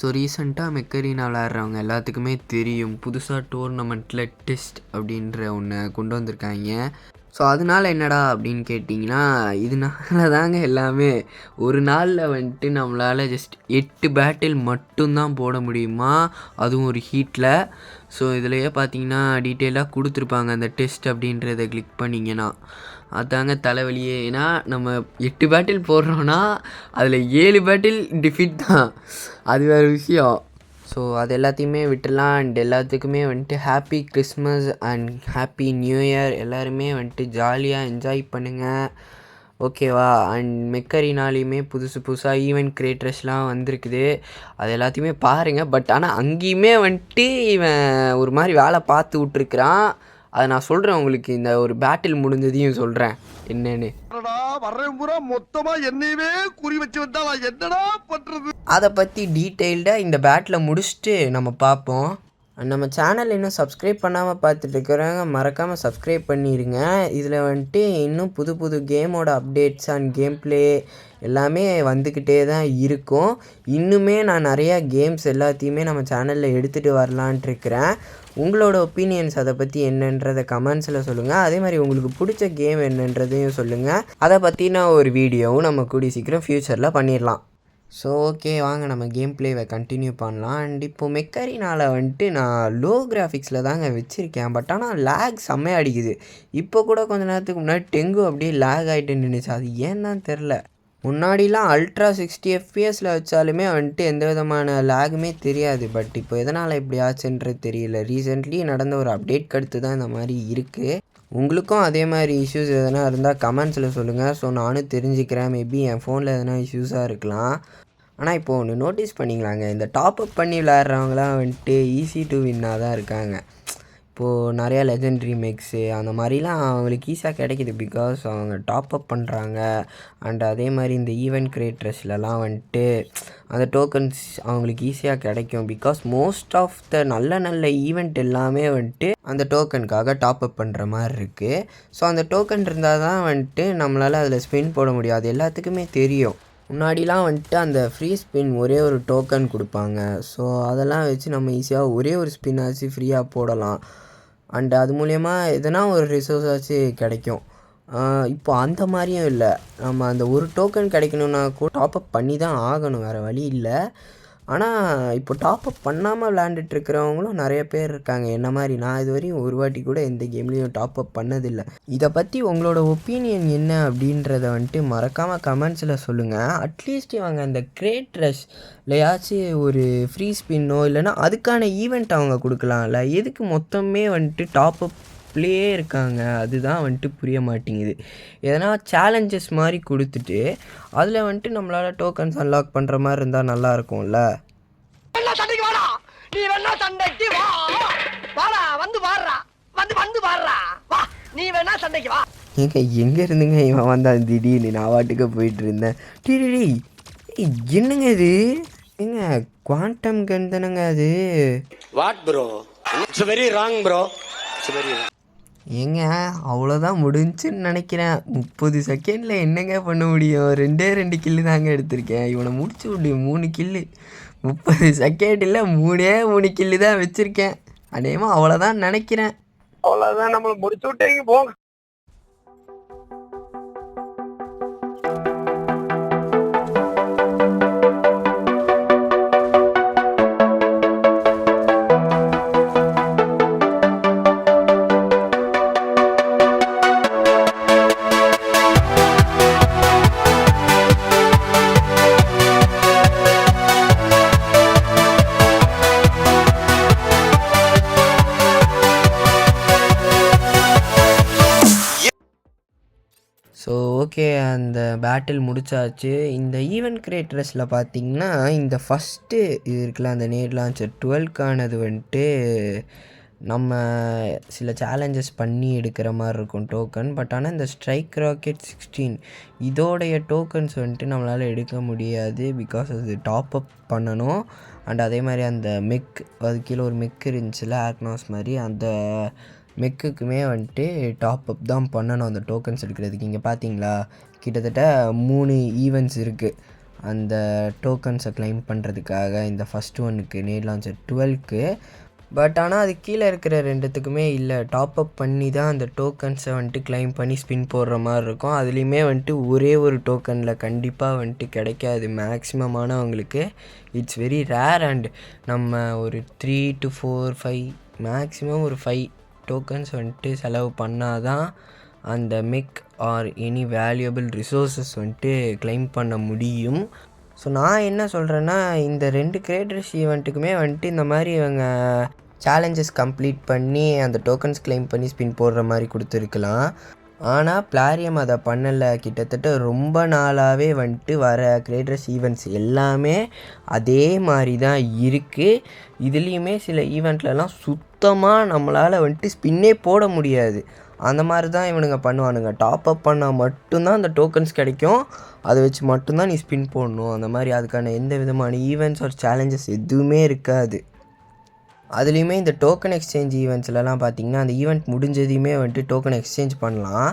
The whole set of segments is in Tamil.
ஸோ ரீசெண்டாக மெக்கரீனா விளையாடுறவங்க எல்லாத்துக்குமே தெரியும், புதுசாக டோர்னமெண்ட்டில் டெஸ்ட் அப்படின்ற ஒன்று கொண்டு வந்திருக்காங்க. ஸோ அதனால என்னடா அப்படின்னு கேட்டிங்கன்னா, இதனால தாங்க எல்லாமே. ஒரு நாளில் வந்துட்டு நம்மளால் ஜஸ்ட் 8 பேட்டில் மட்டும்தான் போட முடியுமா, அதுவும் ஒரு ஹீட்டில். ஸோ இதிலையே பார்த்தீங்கன்னா டீட்டெயிலாக கொடுத்துருப்பாங்க அந்த டெஸ்ட் அப்படின்றத கிளிக் பண்ணிங்கன்னா. அதாங்க தலைவலியே. ஏன்னா நம்ம 8 பேட்டில் போடுறோன்னா அதில் 7 பேட்டில் டிஃபீட் தான், அது வேறு விஷயம். ஸோ அது எல்லாத்தையுமே விட்டுடலாம். அண்ட் எல்லாத்துக்குமே வந்துட்டு happy Christmas and happy new year. எல்லாருமே வந்துட்டு ஜாலியாக என்ஜாய் பண்ணுங்கள், ஓகேவா? அண்ட் மெக்கரினாலையுமே புதுசாக ஈவெண்ட் கிரியேட்டர்ஸ்லாம் வந்திருக்குது, அது எல்லாத்தையுமே பாருங்கள். பட் ஆனால் அங்கேயுமே வந்துட்டு இவன் ஒரு மாதிரி வேலை பார்த்து விட்ருக்குறான். அதை நான் சொல்கிறேன் உங்களுக்கு, இந்த ஒரு பேட்டில் முடிஞ்சதையும் சொல்கிறேன் என்னன்னு. அதை பற்றி டீட்டெயில்டாக இந்த பேட்டில் முடிச்சுட்டு நம்ம பார்ப்போம். நம்ம சேனல் இன்னும் சப்ஸ்கிரைப் பண்ணாமல் பார்த்துட்டு இருக்கிறவங்க மறக்காமல் சப்ஸ்கிரைப் பண்ணிடுங்க. இதில் வந்துட்டு இன்னும் புது புது கேமோட அப்டேட்ஸ் அண்ட் கேம் ப்ளே எல்லாமே வந்துக்கிட்டே தான் இருக்கும். இன்னுமே நான் நிறையா கேம்ஸ் எல்லாத்தையுமே நம்ம சேனலில் எடுத்துகிட்டு வரலான்ட்டு இருக்கிறேன். உங்களோட ஒப்பீனியன்ஸ் அதை பற்றி என்னன்றதை கமெண்ட்ஸில் சொல்லுங்கள். அதே மாதிரி உங்களுக்கு பிடிச்ச கேம் என்னன்றதையும் சொல்லுங்கள். அதை பற்றின ஒரு வீடியோவும் நம்ம கூடிய சீக்கிரம் ஃப்யூச்சரில் பண்ணிடலாம். ஸோ ஓகே, வாங்க நம்ம கேம் ப்ளேவை கண்டினியூ பண்ணலாம். அண்ட் இப்போது மெக்கரினால் வந்துட்டு நான் லோ கிராஃபிக்ஸில் தாங்க வச்சுருக்கேன். பட் ஆனால் லேக் செம்மையாக அடிக்குது. இப்போ கூட கொஞ்சம் நேரத்துக்கு முன்னாடி டெங்கு அப்படியே லேக் ஆகிட்டு நின்றுச்சு, அது ஏன்னு தெரில. முன்னாடிலாம் அல்ட்ரா 60 எஃப்பிஎஸில் வச்சாலுமே வந்துட்டு எந்த விதமான லேகுமே தெரியாது. பட் இப்போ எதனால் இப்படி ஆச்சுன்றது தெரியல. ரீசெண்ட்லி நடந்த ஒரு அப்டேட் அடுத்து தான் இந்த மாதிரி இருக்குது. உங்களுக்கும் அதே மாதிரி இஷ்யூஸ் எதனா இருந்தால் கமெண்ட்ஸில் சொல்லுங்கள். ஸோ நானும் தெரிஞ்சுக்கிறேன், மேபி என் ஃபோனில் எதனா இஷ்யூஸாக இருக்கலாம். ஆனால் இப்போது ஒன்று நோட்டீஸ் பண்ணிக்கலாங்க, இந்த டாப்அப் பண்ணி விளையாடுறவங்களாம் வந்துட்டு ஈஸி டு வின்னாக தான் இருக்காங்க. இப்போது நிறையா லெஜெண்ட்ரி மேக்ஸு அந்த மாதிரிலாம் அவங்களுக்கு ஈஸியாக கிடைக்கிது, பிகாஸ் அவங்க டாப்அப் பண்ணுறாங்க. அண்ட் அதே மாதிரி இந்த ஈவெண்ட் கிரியேட்டர்ஸ்லலாம் வந்துட்டு அந்த டோக்கன்ஸ் அவங்களுக்கு ஈஸியாக கிடைக்கும். பிகாஸ் மோஸ்ட் ஆஃப் த நல்ல ஈவெண்ட் எல்லாமே வந்துட்டு அந்த டோக்கனுக்காக டாப்அப் பண்ணுற மாதிரி இருக்குது. ஸோ அந்த டோக்கன் இருந்தால் தான் வந்துட்டு நம்மளால் அதில் ஸ்பின் போட முடியும், அது எல்லாத்துக்குமே தெரியும். முன்னாடிலாம் வந்துட்டு அந்த ஃப்ரீ ஸ்பின் ஒரே ஒரு டோக்கன் கொடுப்பாங்க. ஸோ அதெல்லாம் வச்சு நம்ம ஈஸியாக ஒரே ஒரு ஸ்பின் ஆச்சு ஃப்ரீயாக போடலாம். அண்ட் அது மூலயமா எதனா ஒரு ரிசோர்ஸ் ஆச்சு கிடைக்கும். இப்போ அந்த மாதிரியும் இல்லை, நம்ம அந்த ஒரு டோக்கன் கிடைக்கணுன்னா கூட டாப்அப் பண்ணி தான் ஆகணும், வேறு வழி இல்லை. ஆனால் இப்போ டாப்அப் பண்ணாமல் விளையாண்டுட்டுருக்கிறவங்களும் நிறைய பேர் இருக்காங்க என்ன மாதிரி. நான் இது வரையும் ஒரு வாட்டி கூட எந்த கேம்லேயும் டாப்அப் பண்ணதில்லை. இதை பற்றி உங்களோட ஒப்பீனியன் என்ன அப்படின்றத வந்துட்டு மறக்காமல் கமெண்ட்ஸில் சொல்லுங்கள். அட்லீஸ்ட் இவங்க அந்த கிரேட் ரஷ்லையாச்சும் ஒரு ஃப்ரீ ஸ்பின்னோ இல்லைனா அதுக்கான ஈவெண்ட் அவங்க கொடுக்கலாம்ல. எதுக்கு மொத்தமே வந்துட்டு டாப்அப் ப்ளே இருக்காங்க, அதுதான் வந்துட்டு புரிய மாட்டேங்குது. எதனா சேலஞ்சஸ் மாதிரி கொடுத்துட்டு அதில் வந்துட்டு நம்மளால் டோக்கன்ஸ் அன்லாக் பண்ணுற மாதிரி இருந்தால் நல்லா இருக்கும்ல. ஏங்க எங்கே இருந்துங்க இவன் வந்தான் திடீர்னு? நான் வாட்டுக்கு போயிட்டு இருந்தேன். டிடி என்னங்க இது? ஏங்க குவாண்டம் கன் தானங்க அது? What bro, it's very wrong bro. ஏங்க அவ்வளோதான் முடிஞ்சுன்னு நினைக்கிறேன். 30 செகண்டில் என்னங்க பண்ண முடியும்? 2 கில்லு தாங்க எடுத்திருக்கேன். இவனை முடிச்சு விடு, 3 கில்லு. 30 செகண்டில் 3 கில்லு தான் வச்சுருக்கேன். அநேகமாக அவ்வளோதான் நினைக்கிறேன். அவ்வளோதான், நம்மளை முடிச்சு விட்டீங்க போங்க. ஸோ ஓகே, அந்த பேட்டில் முடிச்சாச்சு. இந்த ஈவெண்ட் கிரியேட்டர்ஸில் பார்த்திங்கன்னா இந்த ஃபஸ்ட்டு இது இருக்குல்ல, அந்த நேட் லான்ச்சர் 12க்கானது வந்துட்டு நம்ம சில சேலஞ்சஸ் பண்ணி எடுக்கிற மாதிரி இருக்கும் டோக்கன். பட் ஆனால் இந்த ஸ்ட்ரைக் ராக்கெட் 16 இதோடைய டோக்கன்ஸ் வந்துட்டு நம்மளால் எடுக்க முடியாது, பிகாஸ் அது டாப்அப் பண்ணணும். அண்ட் அதே மாதிரி அந்த மெக், அது கீழே ஒரு மெக் இருந்துச்சுல ஆக்னாஸ் மாதிரி, அந்த மெக்குக்குமே வந்துட்டு டாப்அப் தான் பண்ணணும் அந்த டோக்கன்ஸ் எடுக்கிறதுக்கு. இங்கே பார்த்தீங்களா, கிட்டத்தட்ட 3 ஈவெண்ட்ஸ் இருக்குது. அந்த டோக்கன்ஸை கிளைம் பண்ணுறதுக்காக இந்த ஃபஸ்ட் ஒன்றுக்கு நேட் லான்ச்சர் 12க்கு. பட் ஆனால் அது கீழே இருக்கிற ரெண்டுத்துக்குமே இல்லை, டாப் அப் பண்ணி தான் அந்த டோக்கன்ஸை வந்துட்டு கிளைம் பண்ணி ஸ்பின் போடுற மாதிரி இருக்கும். அதுலேயுமே வந்துட்டு ஒரே ஒரு டோக்கனில் கண்டிப்பாக வந்துட்டு கிடைக்காது மேக்ஸிமமானவங்களுக்கு. It's very rare. அண்ட் நம்ம ஒரு 3 to 4 5 மேக்ஸிமம் ஒரு 5 டோக்கன்ஸ் வந்துட்டு செலவு பண்ணால் தான் அந்த மெக் ஆர் எனி வேல்யூபிள் ரிசோர்ஸஸ் வந்துட்டு கிளைம் பண்ண முடியும். ஸோ நான் என்ன சொல்கிறேன்னா, இந்த 2 கிரியேட்டர்ஸ் ஈவெண்ட்டுக்குமே வந்துட்டு இந்த மாதிரி இவங்க சேலஞ்சஸ் கம்ப்ளீட் பண்ணி அந்த டோக்கன்ஸ் கிளைம் பண்ணி ஸ்பின் போடுற மாதிரி கொடுத்துருக்கலாம். ஆனால் பிளாரியம் அதை பண்ணலை. கிட்டத்தட்ட ரொம்ப நாளாகவே வந்துட்டு வர கிரியேட்டர்ஸ் ஈவெண்ட்ஸ் எல்லாமே அதே மாதிரி தான் இருக்குது. இதுலேயுமே சில ஈவெண்ட்லலாம் சுத்தமாக நம்மளால் வந்துட்டு ஸ்பின்னே போட முடியாது. அந்த மாதிரி தான் இவனுங்க பண்ணுவானுங்க. டாப் அப் பண்ணால் மட்டும்தான் அந்த டோக்கன்ஸ் கிடைக்கும், அதை வச்சு மட்டும்தான் நீ ஸ்பின் போடணும். அந்த மாதிரி அதுக்கான எந்த விதமான ஈவெண்ட்ஸ் ஒரு சேலஞ்சஸ் எதுவுமே இருக்காது. அதுலேயுமே இந்த டோக்கன் எக்ஸ்சேஞ்ச் ஈவெண்ட்ஸ்லலாம் பார்த்திங்கன்னா அந்த ஈவெண்ட் முடிஞ்சதையுமே வந்துட்டு டோக்கன் எக்ஸ்சேஞ்ச் பண்ணலாம்.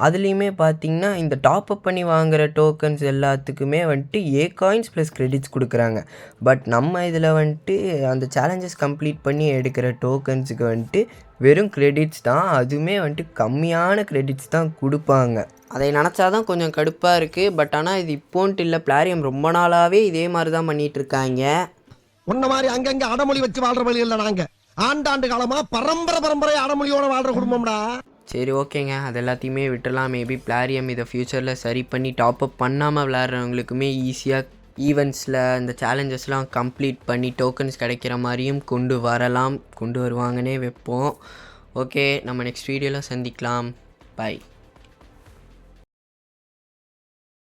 அதுலேயுமே பார்த்திங்கன்னா இந்த டாப் அப் பண்ணி வாங்குகிற டோக்கன்ஸ் எல்லாத்துக்குமே வந்துட்டு ஏ காயின்ஸ் ப்ளஸ் கிரெடிட்ஸ் கொடுக்குறாங்க. பட் நம்ம இதில் வந்துட்டு அந்த சேலஞ்சஸ் கம்ப்ளீட் பண்ணி எடுக்கிற டோக்கன்ஸுக்கு வந்துட்டு வெறும் கிரெடிட்ஸ் தான், அதுவுமே வந்துட்டு கம்மியான கிரெடிட்ஸ் தான் கொடுப்பாங்க. அதை நினச்சா தான் கொஞ்சம் கடுப்பாக இருக்குது. பட் ஆனால் இது இப்போன்ட்டு இல்லை, பிளாரியம் ரொம்ப நாளாகவே இதே மாதிரி தான் பண்ணிகிட்ருக்காங்க. உன்ன மாதிரி அங்கங்க அடமொழி வச்சு வாழ்ற வழி இல்லை. நாங்க ஆண்டாண்டு காலமா பரம்பரை அடமொழியோட வாழ்ற குடும்பம்டா. சரி, ஓகேங்க, அது எல்லாத்தையுமே விட்டுலாம். மேபி பிளாரியம் இதை ஃப்யூச்சரில் சரி பண்ணி டாப் அப் பண்ணாமல் விளையாடுறவங்களுக்குமே ஈஸியாக ஈவெண்ட்ஸில் இந்த சேலஞ்சஸ்லாம் கம்ப்ளீட் பண்ணி டோக்கன்ஸ் கிடைக்கிற மாதிரியும் கொண்டு வருவாங்கன்னே வைப்போம். ஓகே, நம்ம நெக்ஸ்ட் வீடியோவில் சந்திக்கலாம். பை.